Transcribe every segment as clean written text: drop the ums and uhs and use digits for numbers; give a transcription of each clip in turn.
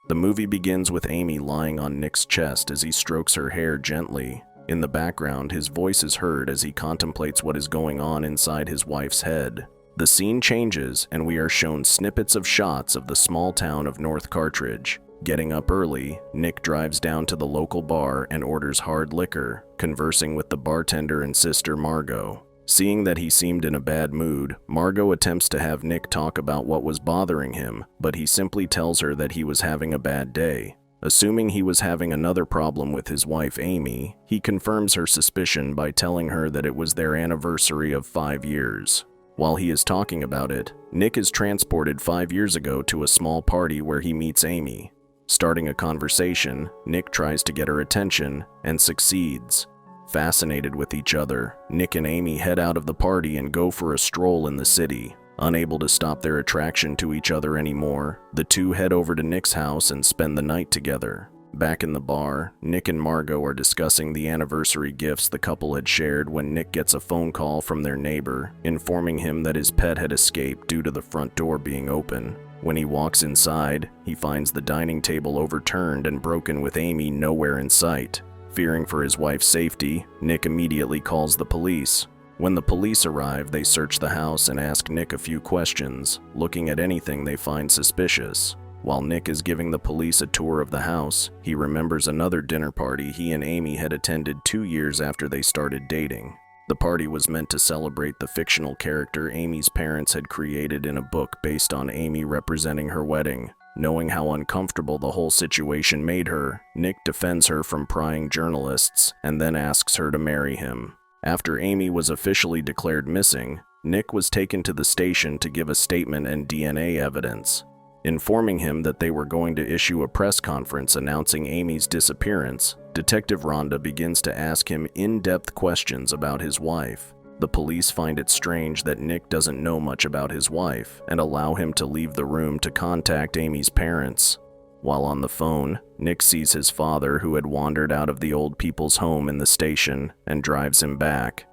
The movie begins with Amy lying on Nick's chest as he strokes her hair gently. In the background, his voice is heard as he contemplates what is going on inside his wife's head. The scene changes, and we are shown snippets of shots of the small town of North Cartridge. Getting up early, Nick drives down to the local bar and orders hard liquor, conversing with the bartender and sister Margot. Seeing that he seemed in a bad mood, Margot attempts to have Nick talk about what was bothering him, but he simply tells her that he was having a bad day. Assuming he was having another problem with his wife Amy, he confirms her suspicion by telling her that it was their anniversary of 5 years. While he is talking about it, Nick is transported 5 years ago to a small party where he meets Amy. Starting a conversation, Nick tries to get her attention and succeeds. Fascinated with each other, Nick and Amy head out of the party and go for a stroll in the city. Unable to stop their attraction to each other anymore, the two head over to Nick's house and spend the night together. Back in the bar, Nick and Margot are discussing the anniversary gifts the couple had shared when Nick gets a phone call from their neighbor, informing him that his pet had escaped due to the front door being open. When he walks inside, he finds the dining table overturned and broken with Amy nowhere in sight. Fearing for his wife's safety, Nick immediately calls the police. When the police arrive, they search the house and ask Nick a few questions, looking at anything they find suspicious. While Nick is giving the police a tour of the house, he remembers another dinner party he and Amy had attended 2 years after they started dating. The party was meant to celebrate the fictional character Amy's parents had created in a book based on Amy representing her wedding. Knowing how uncomfortable the whole situation made her, Nick defends her from prying journalists and then asks her to marry him. After Amy was officially declared missing, Nick was taken to the station to give a statement and DNA evidence. Informing him that they were going to issue a press conference announcing Amy's disappearance, Detective Rhonda begins to ask him in-depth questions about his wife. The police find it strange that Nick doesn't know much about his wife and allow him to leave the room to contact Amy's parents. While on the phone, Nick sees his father, who had wandered out of the old people's home in the station, and drives him back.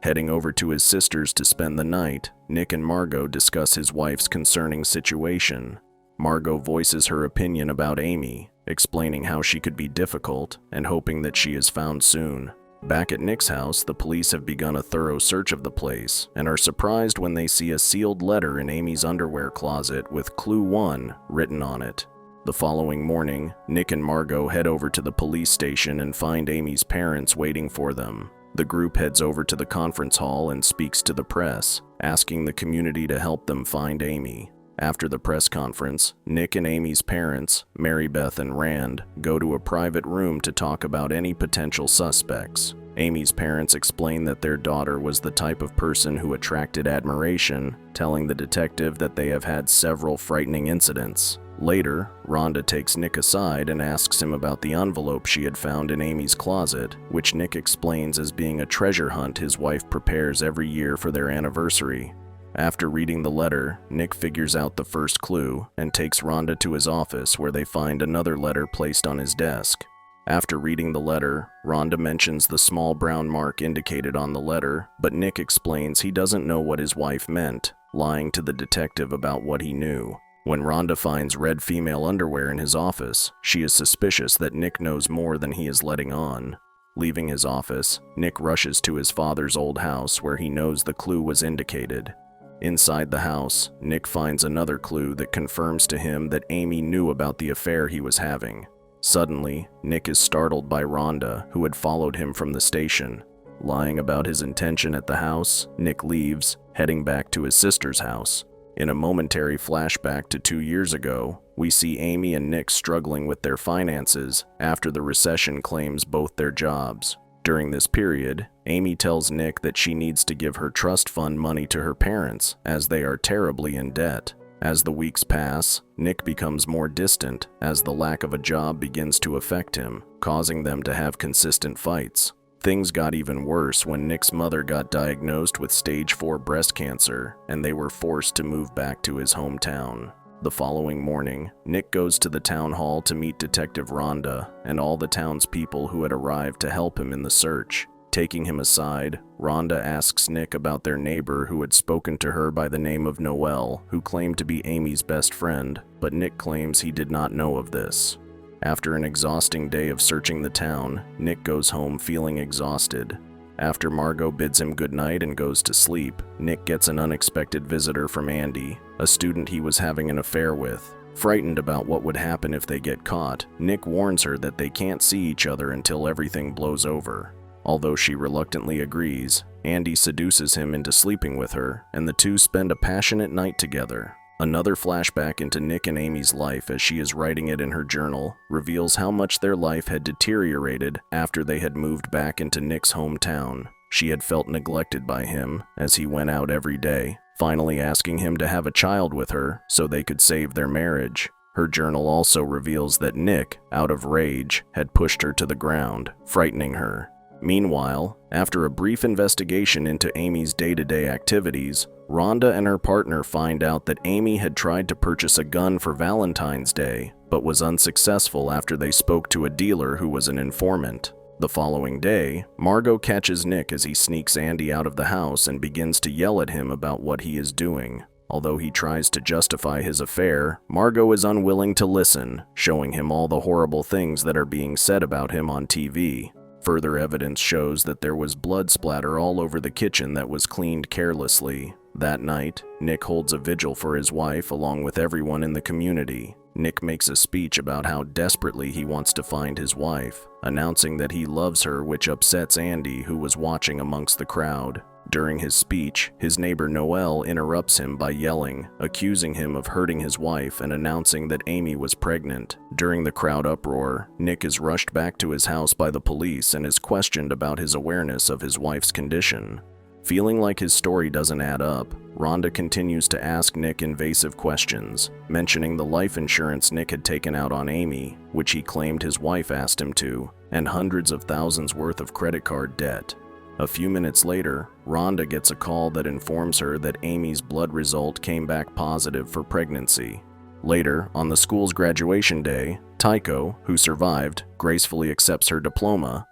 Heading over to his sister's to spend the night, Nick and Margot discuss his wife's concerning situation. Margot voices her opinion about Amy, explaining how she could be difficult and hoping that she is found soon. Back at Nick's house, the police have begun a thorough search of the place and are surprised when they see a sealed letter in Amy's underwear closet with Clue 1 written on it. The following morning, Nick and Margot head over to the police station and find Amy's parents waiting for them. The group heads over to the conference hall and speaks to the press, asking the community to help them find Amy. After the press conference, Nick and Amy's parents, Mary Beth and Rand, go to a private room to talk about any potential suspects. Amy's parents explain that their daughter was the type of person who attracted admiration, telling the detective that they have had several frightening incidents. Later, Rhonda takes Nick aside and asks him about the envelope she had found in Amy's closet, which Nick explains as being a treasure hunt his wife prepares every year for their anniversary. After reading the letter, Nick figures out the first clue and takes Rhonda to his office, where they find another letter placed on his desk. After reading the letter, Rhonda mentions the small brown mark indicated on the letter, but Nick explains he doesn't know what his wife meant, lying to the detective about what he knew. When Rhonda finds red female underwear in his office, she is suspicious that Nick knows more than he is letting on. Leaving his office, Nick rushes to his father's old house where he knows the clue was indicated. Inside the house, Nick finds another clue that confirms to him that Amy knew about the affair he was having. Suddenly, Nick is startled by Rhonda, who had followed him from the station. Lying about his intention at the house, Nick leaves, heading back to his sister's house. In a momentary flashback to 2 years ago, we see Amy and Nick struggling with their finances after the recession claims both their jobs. During this period, Amy tells Nick that she needs to give her trust fund money to her parents, as they are terribly in debt. As the weeks pass, Nick becomes more distant as the lack of a job begins to affect him, causing them to have consistent fights. Things got even worse when Nick's mother got diagnosed with stage 4 breast cancer, and they were forced to move back to his hometown. The following morning, Nick goes to the town hall to meet Detective Rhonda and all the townspeople who had arrived to help him in the search. Taking him aside, Rhonda asks Nick about their neighbor who had spoken to her by the name of Noelle, who claimed to be Amy's best friend, but Nick claims he did not know of this. After an exhausting day of searching the town, Nick goes home feeling exhausted. After Margot bids him goodnight and goes to sleep, Nick gets an unexpected visitor from Andy, a student he was having an affair with. Frightened about what would happen if they get caught, Nick warns her that they can't see each other until everything blows over. Although she reluctantly agrees, Andy seduces him into sleeping with her, and the two spend a passionate night together. Another flashback into Nick and Amy's life as she is writing it in her journal reveals how much their life had deteriorated after they had moved back into Nick's hometown. She had felt neglected by him as he went out every day, finally asking him to have a child with her so they could save their marriage. Her journal also reveals that Nick, out of rage, had pushed her to the ground, frightening her. Meanwhile, after a brief investigation into Amy's day-to-day activities, Rhonda and her partner find out that Amy had tried to purchase a gun for Valentine's Day, but was unsuccessful after they spoke to a dealer who was an informant. The following day, Margot catches Nick as he sneaks Andy out of the house and begins to yell at him about what he is doing. Although he tries to justify his affair, Margot is unwilling to listen, showing him all the horrible things that are being said about him on TV. Further evidence shows that there was blood splatter all over the kitchen that was cleaned carelessly. That night, Nick holds a vigil for his wife along with everyone in the community. Nick makes a speech about how desperately he wants to find his wife, announcing that he loves her, which upsets Andy, who was watching amongst the crowd. During his speech, his neighbor Noelle interrupts him by yelling, accusing him of hurting his wife and announcing that Amy was pregnant. During the crowd uproar, Nick is rushed back to his house by the police and is questioned about his awareness of his wife's condition. Feeling like his story doesn't add up, Rhonda continues to ask Nick invasive questions, mentioning the life insurance Nick had taken out on Amy, which he claimed his wife asked him to, and hundreds of thousands worth of credit card debt. A few minutes later, Rhonda gets a call that informs her that Amy's blood result came back positive for pregnancy. Later, on the school's graduation day, 𝐂𝐡𝐞𝐤, who survived, gracefully accepts her diploma.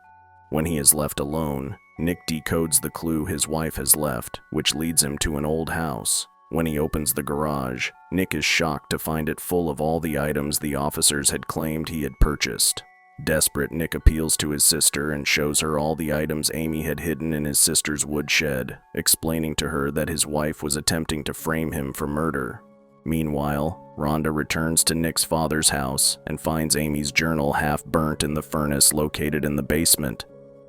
When he is left alone, Nick decodes the clue his wife has left, which leads him to an old house. When he opens the garage, Nick is shocked to find it full of all the items the officers had claimed he had purchased. Desperate, Nick appeals to his sister and shows her all the items Amy had hidden in his sister's woodshed, explaining to her that his wife was attempting to frame him for murder. Meanwhile, Rhonda returns to Nick's father's house and finds Amy's journal half burnt in the furnace located in the basement.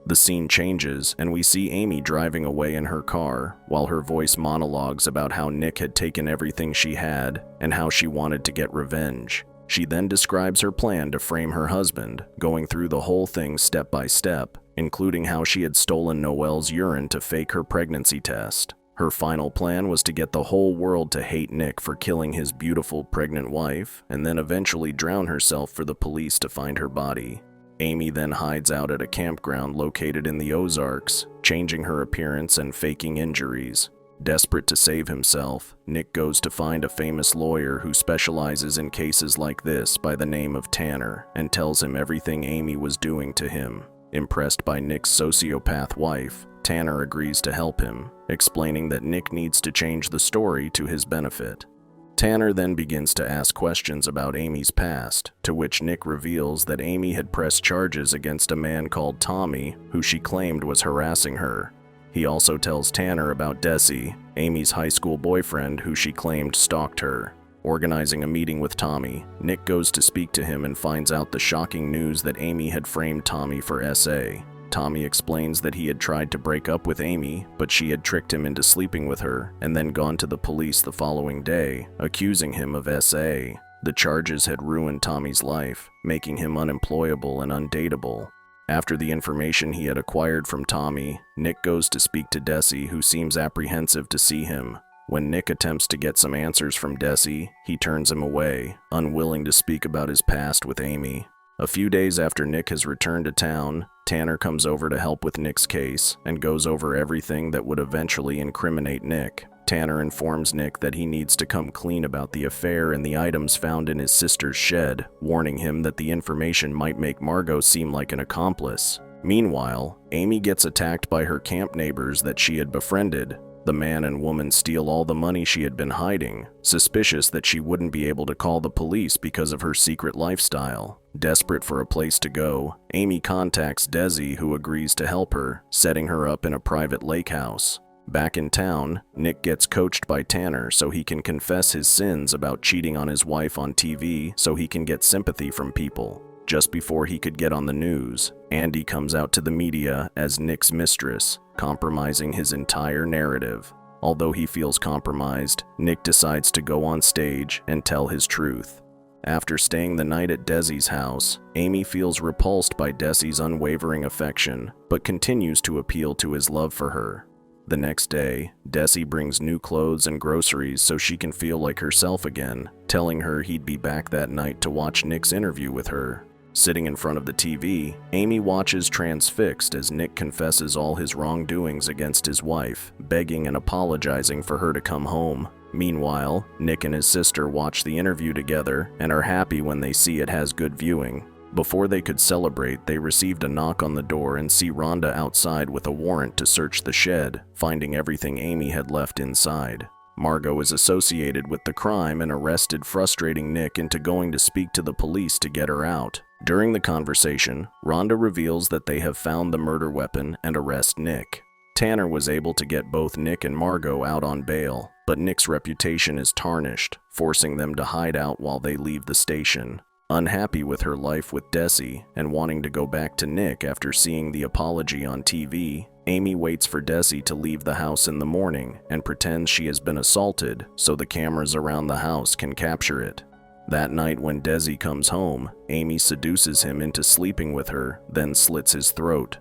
The scene changes, and we see Amy driving away in her car, while her voice monologues about how Nick had taken everything she had and how she wanted to get revenge. She then describes her plan to frame her husband, going through the whole thing step by step, including how she had stolen Noelle's urine to fake her pregnancy test. Her final plan was to get the whole world to hate Nick for killing his beautiful pregnant wife, and then eventually drown herself for the police to find her body. Amy then hides out at a campground located in the Ozarks, changing her appearance and faking injuries. Desperate to save himself, Nick goes to find a famous lawyer who specializes in cases like this by the name of Tanner and tells him everything Amy was doing to him. Impressed by Nick's sociopath wife, Tanner agrees to help him, explaining that Nick needs to change the story to his benefit. Tanner then begins to ask questions about Amy's past, to which Nick reveals that Amy had pressed charges against a man called Tommy, who she claimed was harassing her. He also tells Tanner about Desi, Amy's high school boyfriend who she claimed stalked her. Organizing a meeting with Tommy, Nick goes to speak to him and finds out the shocking news that Amy had framed Tommy for SA. Tommy explains that he had tried to break up with Amy, but she had tricked him into sleeping with her and then gone to the police the following day, accusing him of SA. The charges had ruined Tommy's life, making him unemployable and undateable. After the information he had acquired from Tommy, Nick goes to speak to Desi, who seems apprehensive to see him. When Nick attempts to get some answers from Desi, he turns him away, unwilling to speak about his past with Amy. A few days after Nick has returned to town, Tanner comes over to help with Nick's case and goes over everything that would eventually incriminate Nick. Tanner informs Nick that he needs to come clean about the affair and the items found in his sister's shed, warning him that the information might make Margot seem like an accomplice. Meanwhile, Amy gets attacked by her camp neighbors that she had befriended. The man and woman steal all the money she had been hiding, suspicious that she wouldn't be able to call the police because of her secret lifestyle. Desperate for a place to go, Amy contacts Desi, who agrees to help her, setting her up in a private lake house. Back in town, Nick gets coached by Tanner so he can confess his sins about cheating on his wife on TV so he can get sympathy from people. Just before he could get on the news, Andy comes out to the media as Nick's mistress, compromising his entire narrative. Although he feels compromised, Nick decides to go on stage and tell his truth. After staying the night at Desi's house, Amy feels repulsed by Desi's unwavering affection, but continues to appeal to his love for her. The next day, Desi brings new clothes and groceries so she can feel like herself again, telling her he'd be back that night to watch Nick's interview with her. Sitting in front of the TV, Amy watches transfixed as Nick confesses all his wrongdoings against his wife, begging and apologizing for her to come home. Meanwhile, Nick and his sister watch the interview together and are happy when they see it has good viewing. Before they could celebrate, they received a knock on the door and see Rhonda outside with a warrant to search the shed, finding everything Amy had left inside. Margot is associated with the crime and arrested, frustrating Nick into going to speak to the police to get her out. During the conversation, Rhonda reveals that they have found the murder weapon and arrest Nick. Tanner was able to get both Nick and Margot out on bail, but Nick's reputation is tarnished, forcing them to hide out while they leave the station. Unhappy with her life with Desi and wanting to go back to Nick after seeing the apology on TV, Amy waits for Desi to leave the house in the morning and pretends she has been assaulted so the cameras around the house can capture it. That night when Desi comes home, Amy seduces him into sleeping with her, then slits his throat.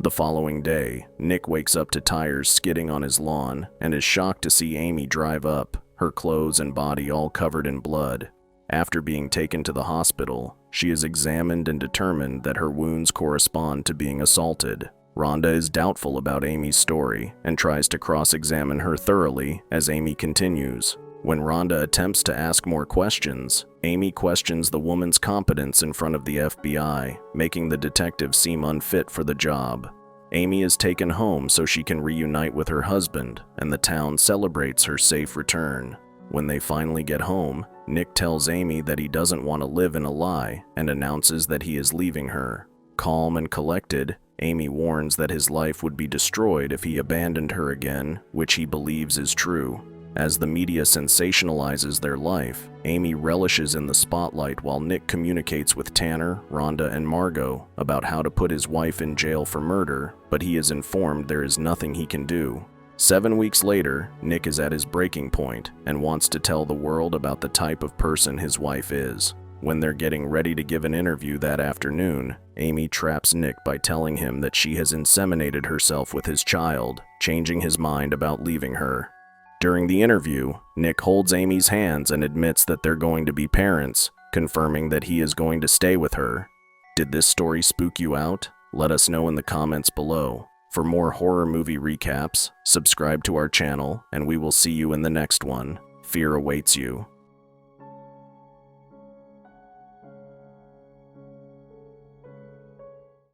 The following day, Nick wakes up to tires skidding on his lawn and is shocked to see Amy drive up, her clothes and body all covered in blood. After being taken to the hospital, she is examined and determined that her wounds correspond to being assaulted. Rhonda is doubtful about Amy's story and tries to cross-examine her thoroughly as Amy continues. When Rhonda attempts to ask more questions, Amy questions the woman's competence in front of the FBI, making the detective seem unfit for the job. Amy is taken home so she can reunite with her husband, and the town celebrates her safe return. When they finally get home, Nick tells Amy that he doesn't want to live in a lie and announces that he is leaving her. Calm and collected, Amy warns that his life would be destroyed if he abandoned her again, which he believes is true. As the media sensationalizes their life, Amy relishes in the spotlight while Nick communicates with Tanner, Rhonda, and Margot about how to put his wife in jail for murder, but he is informed there is nothing he can do. 7 weeks later, Nick is at his breaking point and wants to tell the world about the type of person his wife is. When they're getting ready to give an interview that afternoon, Amy traps Nick by telling him that she has inseminated herself with his child, changing his mind about leaving her. During the interview, Nick holds Amy's hands and admits that they're going to be parents, confirming that he is going to stay with her. Did this story spook you out? Let us know in the comments below. For more horror movie recaps, subscribe to our channel, and we will see you in the next one. Fear awaits you.